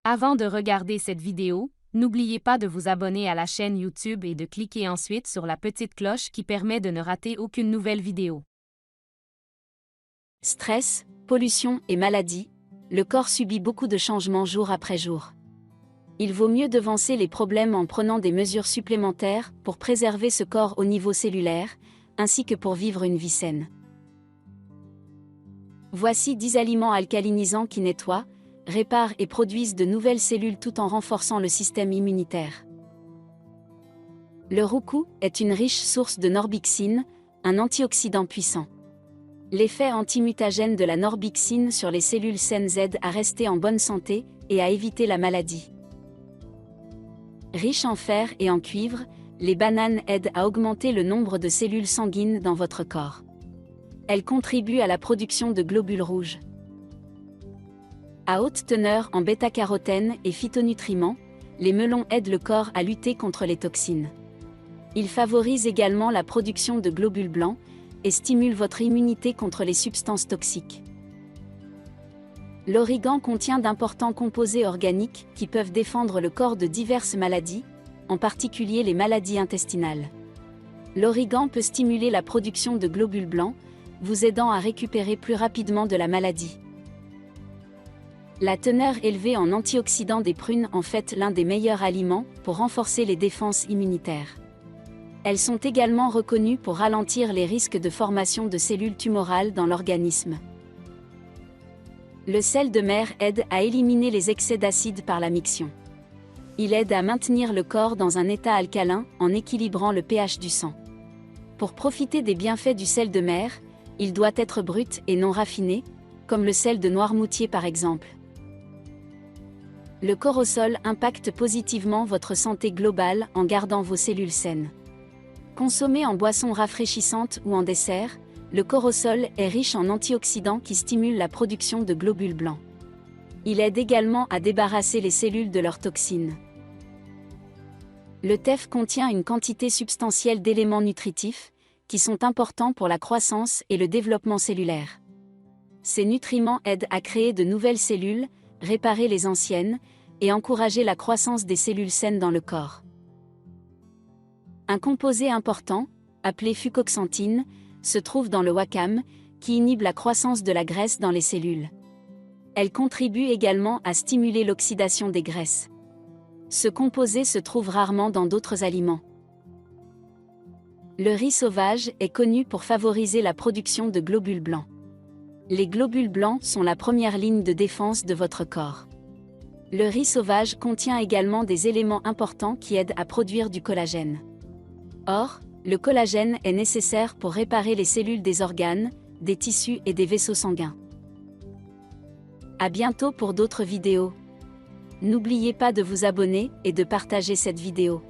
Avant de regarder cette vidéo, n'oubliez pas de vous abonner à la chaîne YouTube et de cliquer ensuite sur la petite cloche qui permet de ne rater aucune nouvelle vidéo. Stress, pollution et maladie, le corps subit beaucoup de changements jour après jour. Il vaut mieux devancer les problèmes en prenant des mesures supplémentaires pour préserver ce corps au niveau cellulaire, ainsi que pour vivre une vie saine. Voici 10 aliments alcalinisants qui nettoient, réparent et produisent de nouvelles cellules tout en renforçant le système immunitaire. Le roucou est une riche source de norbixine, un antioxydant puissant. L'effet antimutagène de la norbixine sur les cellules saines aide à rester en bonne santé et à éviter la maladie. Riche en fer et en cuivre, les bananes aident à augmenter le nombre de cellules sanguines dans votre corps. Elles contribuent à la production de globules rouges. À haute teneur en bêta-carotène et phytonutriments, les melons aident le corps à lutter contre les toxines. Ils favorisent également la production de globules blancs et stimulent votre immunité contre les substances toxiques. L'origan contient d'importants composés organiques qui peuvent défendre le corps de diverses maladies, en particulier les maladies intestinales. L'origan peut stimuler la production de globules blancs, vous aidant à récupérer plus rapidement de la maladie. La teneur élevée en antioxydants des prunes en fait l'un des meilleurs aliments pour renforcer les défenses immunitaires. Elles sont également reconnues pour ralentir les risques de formation de cellules tumorales dans l'organisme. Le sel de mer aide à éliminer les excès d'acide par la miction. Il aide à maintenir le corps dans un état alcalin en équilibrant le pH du sang. Pour profiter des bienfaits du sel de mer, il doit être brut et non raffiné, comme le sel de Noirmoutier par exemple. Le cortisol impacte positivement votre santé globale en gardant vos cellules saines. Consommé en boisson rafraîchissante ou en dessert, le cortisol est riche en antioxydants qui stimulent la production de globules blancs. Il aide également à débarrasser les cellules de leurs toxines. Le teff contient une quantité substantielle d'éléments nutritifs, qui sont importants pour la croissance et le développement cellulaire. Ces nutriments aident à créer de nouvelles cellules, réparer les anciennes, et encourager la croissance des cellules saines dans le corps. Un composé important, appelé fucoxanthine, se trouve dans le wakame, qui inhibe la croissance de la graisse dans les cellules. Elle contribue également à stimuler l'oxydation des graisses. Ce composé se trouve rarement dans d'autres aliments. Le riz sauvage est connu pour favoriser la production de globules blancs. Les globules blancs sont la première ligne de défense de votre corps. Le riz sauvage contient également des éléments importants qui aident à produire du collagène. Or, le collagène est nécessaire pour réparer les cellules des organes, des tissus et des vaisseaux sanguins. À bientôt pour d'autres vidéos. N'oubliez pas de vous abonner et de partager cette vidéo.